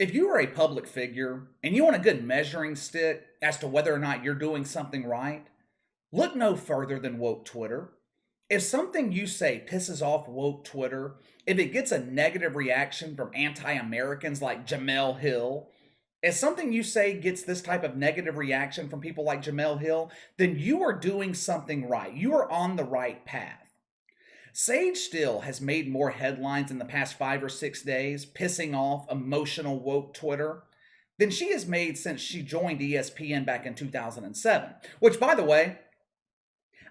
If you are a public figure and you want a good measuring stick as to whether or not you're doing something right, look no further than woke Twitter. If something you say pisses off woke Twitter, if it gets a negative reaction from anti Americans like Jemele Hill, if something you say gets this type of negative reaction from people like Jemele Hill, then you are doing something right. You are on the right path. Sage Steele has made more headlines in the past 5 or 6 days, pissing off emotional woke Twitter, than she has made since she joined ESPN back in 2007. Which, by the way,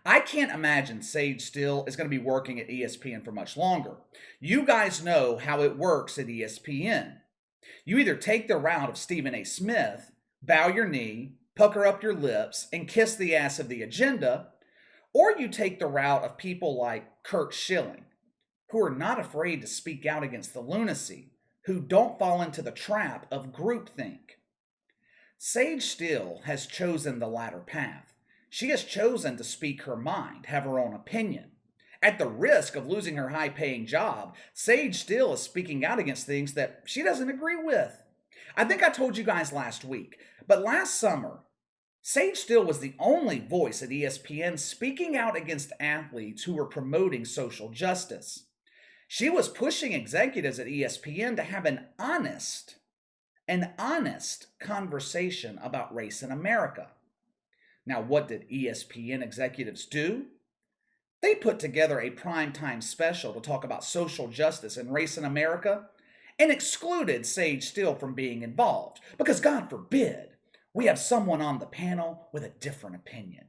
I can't imagine Sage Steele is going to be working at ESPN for much longer. You guys know how it works at ESPN. You either take the route of Stephen A. Smith, bow your knee, pucker up your lips, and kiss the ass of the agenda, or you take the route of people like Kurt Schilling, who are not afraid to speak out against the lunacy, who don't fall into the trap of groupthink. Sage Steele has chosen the latter path. She has chosen to speak her mind, have her own opinion. At the risk of losing her high-paying job, Sage Steele is speaking out against things that she doesn't agree with. I think I told you guys last week, but last summer, Sage Steele was the only voice at ESPN speaking out against athletes who were promoting social justice. She was pushing executives at ESPN to have an honest conversation about race in America. Now, what did ESPN executives do? They put together a primetime special to talk about social justice and race in America and excluded Sage Steele from being involved because, God forbid, we have someone on the panel with a different opinion.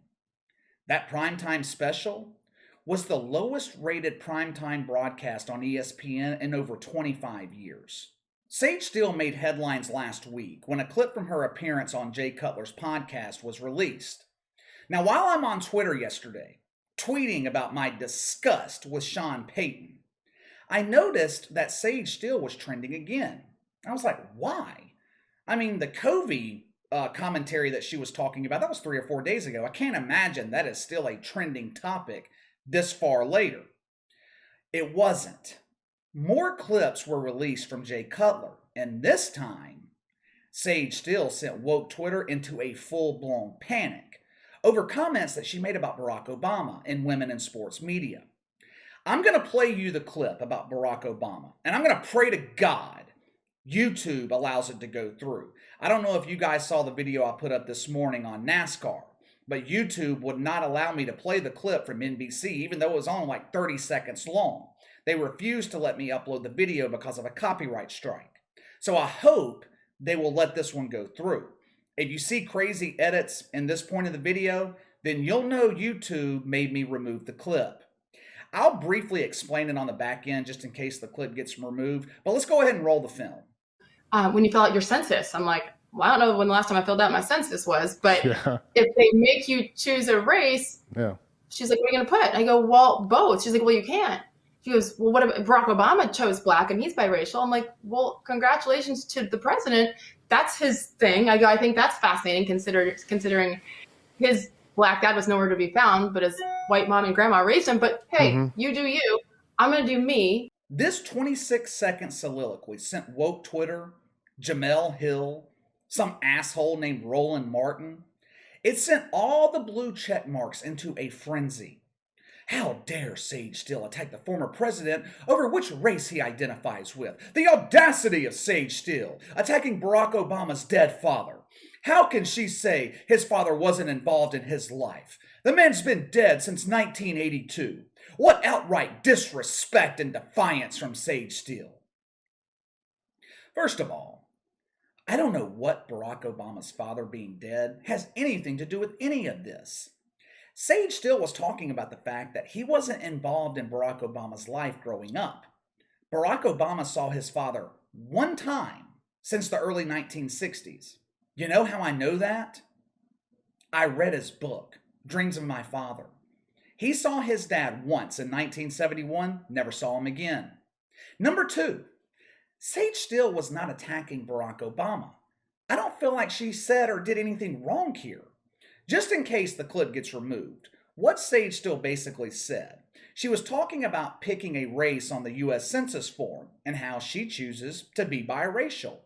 That primetime special was the lowest rated primetime broadcast on ESPN in over 25 years. Sage Steele made headlines last week when a clip from her appearance on Jay Cutler's podcast was released. Now, while I'm on Twitter yesterday, tweeting about my disgust with Sean Payton, I noticed that Sage Steele was trending again. I was like, why? I mean, the Covey commentary that she was talking about, that was 3 or 4 days ago. I can't imagine that is still a trending topic this far later. It wasn't. More clips were released from Jay Cutler, and this time, Sage Steele sent woke Twitter into a full-blown panic over comments that she made about Barack Obama and women in sports media. I'm going to play you the clip about Barack Obama, and I'm going to pray to God YouTube allows it to go through. I don't know if you guys saw the video I put up this morning on NASCAR, but YouTube would not allow me to play the clip from NBC, even though it was only like 30 seconds long. They refused to let me upload the video because of a copyright strike. So I hope they will let this one go through. If you see crazy edits in this point of the video, then you'll know YouTube made me remove the clip. I'll briefly explain it on the back end just in case the clip gets removed, but let's go ahead and roll the film. When you fill out your census, I'm like, well, I don't know when the last time I filled out my census was, but Yeah. if they make you choose a race, Yeah. she's like, what are you going to put? I go, well, both. She's like, well, you can't. She goes, well, what if Barack Obama chose black and he's biracial? I'm like, well, congratulations to the president. That's his thing. I go, I think that's fascinating considering his black dad was nowhere to be found, but his white mom and grandma raised him. But hey, you do you. I'm going to do me. This 26-second soliloquy sent woke Twitter, Jemele Hill, some asshole named Roland Martin. It sent all the blue check marks into a frenzy. How dare Sage Steele attack the former president over which race he identifies with? The audacity of Sage Steele attacking Barack Obama's dead father. How can she say his father wasn't involved in his life? The man's been dead since 1982. What outright disrespect and defiance from Sage Steele. First of all, I don't know what Barack Obama's father being dead has anything to do with any of this. Sage Steele was talking about the fact that he wasn't involved in Barack Obama's life growing up. Barack Obama saw his father one time since the early 1960s. You know how I know that? I read his book, Dreams of My Father. He saw his dad once in 1971, never saw him again. Number 2, Sage Steele was not attacking Barack Obama. I don't feel like she said or did anything wrong here. Just in case the clip gets removed, what Sage Steele basically said, she was talking about picking a race on the U.S. Census form and how she chooses to be biracial.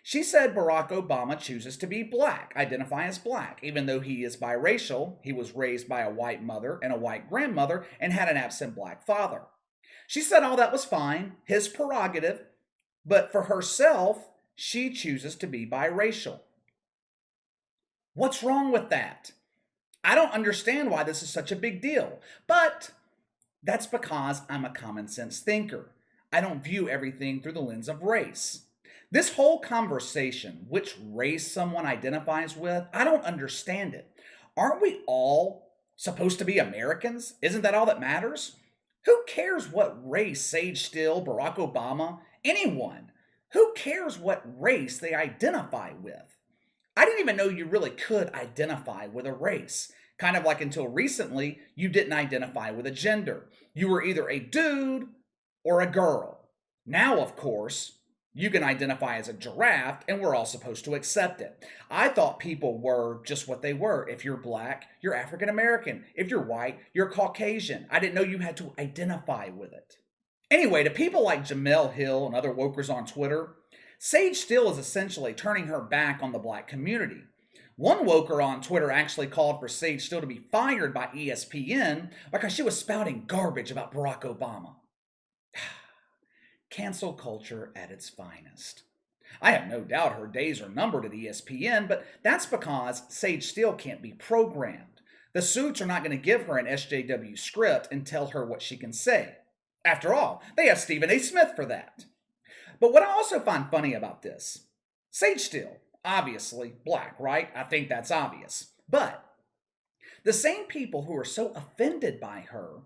She said Barack Obama chooses to be black, identify as black, even though he is biracial. He was raised by a white mother and a white grandmother and had an absent black father. She said all that was fine, his prerogative, but for herself, she chooses to be biracial. What's wrong with that? I don't understand why this is such a big deal, but that's because I'm a common sense thinker. I don't view everything through the lens of race. This whole conversation, which race someone identifies with, I don't understand it. Aren't we all supposed to be Americans? Isn't that all that matters? Who cares what race Sage Steele, Barack Obama, anyone? Who cares what race they identify with? I didn't even know you really could identify with a race. Kind of like until recently, you didn't identify with a gender. You were either a dude or a girl. Now, of course, you can identify as a giraffe, and we're all supposed to accept it. I thought people were just what they were. If you're black, you're African American. If you're white, you're Caucasian. I didn't know you had to identify with it. Anyway, to people like Jemele Hill and other wokers on Twitter, Sage Steele is essentially turning her back on the black community. One woker on Twitter actually called for Sage Steele to be fired by ESPN because she was spouting garbage about Barack Obama. Cancel culture at its finest. I have no doubt her days are numbered at ESPN, but that's because Sage Steele can't be programmed. The suits are not going to give her an SJW script and tell her what she can say. After all, they have Stephen A. Smith for that. But what I also find funny about this, Sage Steele, obviously black, right? I think that's obvious. But the same people who are so offended by her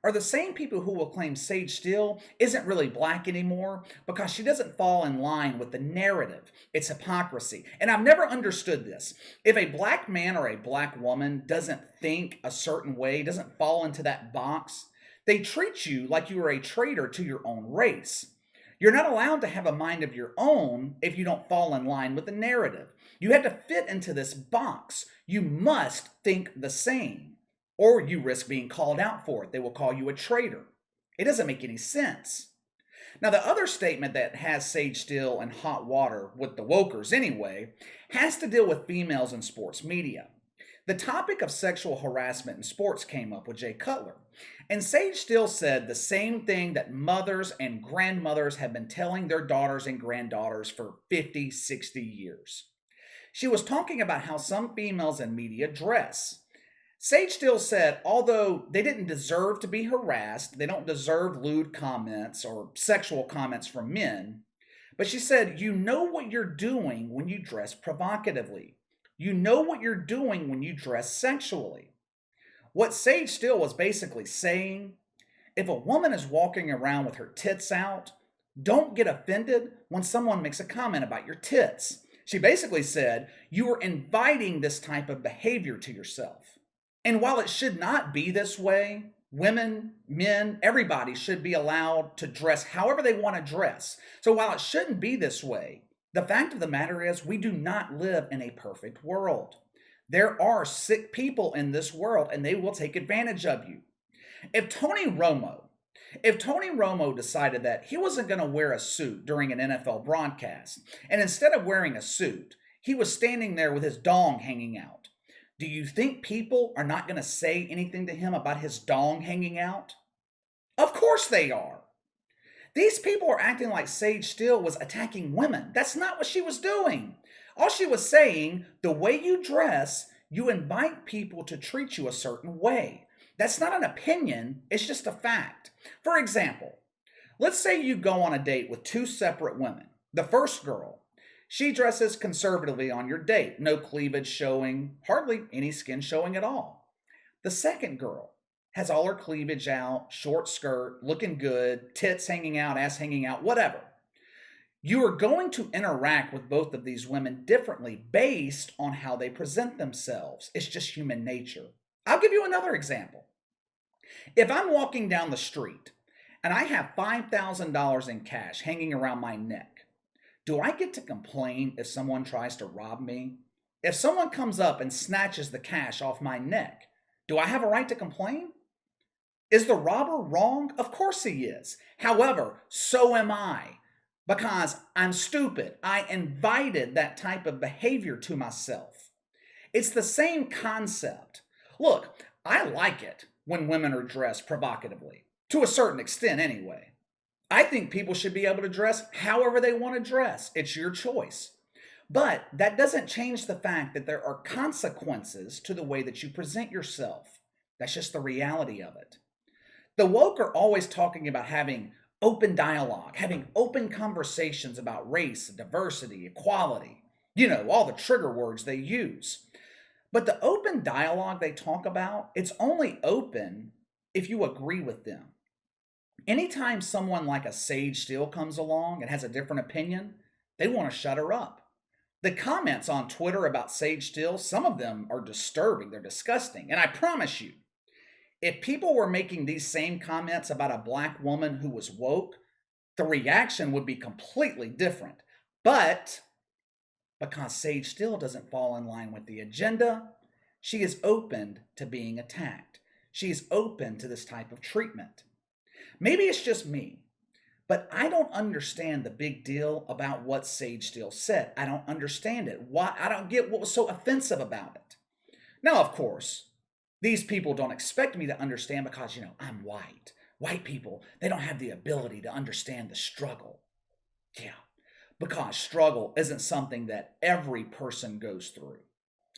are the same people who will claim Sage Steele isn't really black anymore because she doesn't fall in line with the narrative. It's hypocrisy. And I've never understood this. If a black man or a black woman doesn't think a certain way, doesn't fall into that box, they treat you like you are a traitor to your own race. You're not allowed to have a mind of your own if you don't fall in line with the narrative. You have to fit into this box. You must think the same, or you risk being called out for it. They will call you a traitor. It doesn't make any sense. Now, the other statement that has Sage Steele in hot water with the wokers anyway has to deal with females in sports media. The topic of sexual harassment in sports came up with Jay Cutler. And Sage Steele said the same thing that mothers and grandmothers have been telling their daughters and granddaughters for 50, 60 years. She was talking about how some females in media dress. Sage Steele said, although they didn't deserve to be harassed, they don't deserve lewd comments or sexual comments from men, but she said, you know what you're doing when you dress provocatively. You know what you're doing when you dress sexually. What Sage Steele was basically saying, if a woman is walking around with her tits out, don't get offended when someone makes a comment about your tits. She basically said, you are inviting this type of behavior to yourself. And while it should not be this way, women, men, everybody should be allowed to dress however they want to dress. So while it shouldn't be this way, the fact of the matter is we do not live in a perfect world. There are sick people in this world and they will take advantage of you. If Tony Romo decided that he wasn't going to wear a suit during an NFL broadcast, and instead of wearing a suit, he was standing there with his dong hanging out, do you think people are not going to say anything to him about his dong hanging out? Of course they are. These people are acting like Sage Steele was attacking women. That's not what she was doing. All she was saying, the way you dress, you invite people to treat you a certain way. That's not an opinion, it's just a fact. For example, let's say you go on a date with two separate women. The first girl, she dresses conservatively on your date. No cleavage showing, hardly any skin showing at all. The second girl has all her cleavage out, short skirt, looking good, tits hanging out, ass hanging out, whatever. You are going to interact with both of these women differently based on how they present themselves. It's just human nature. I'll give you another example. If I'm walking down the street and I have $5,000 in cash hanging around my neck, do I get to complain if someone tries to rob me? If someone comes up and snatches the cash off my neck, do I have a right to complain? Is the robber wrong? Of course he is. However, so am I. because I'm stupid. I invited that type of behavior to myself. It's the same concept. Look, I like it when women are dressed provocatively, to a certain extent anyway. I think people should be able to dress however they want to dress. It's your choice. But that doesn't change the fact that there are consequences to the way that you present yourself. That's just the reality of it. The woke are always talking about having open dialogue, having open conversations about race, diversity, equality, all the trigger words they use. But the open dialogue they talk about, it's only open if you agree with them. Anytime someone like a Sage Steele comes along and has a different opinion, they want to shut her up. The comments on Twitter about Sage Steele, some of them are disturbing, they're disgusting. And I promise you, if people were making these same comments about a black woman who was woke, the reaction would be completely different. But because Sage Steele doesn't fall in line with the agenda, she is open to being attacked. She is open to this type of treatment. Maybe it's just me, but I don't understand the big deal about what Sage Steele said. I don't understand it. Why? I don't get what was so offensive about it. Now, of course, these people don't expect me to understand because, I'm white. White people, they don't have the ability to understand the struggle. Yeah, because struggle isn't something that every person goes through.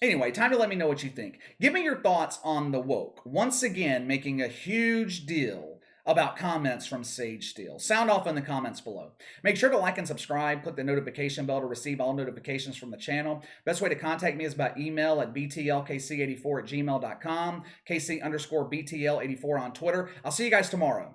Anyway, time to let me know what you think. Give me your thoughts on the woke. Once again, making a huge deal about comments from Sage Steele. Sound off in the comments below. Make sure to like and subscribe. Click the notification bell to receive all notifications from the channel. Best way to contact me is by email at btlkc84@gmail.com, KC_BTL84 on Twitter. I'll see you guys tomorrow.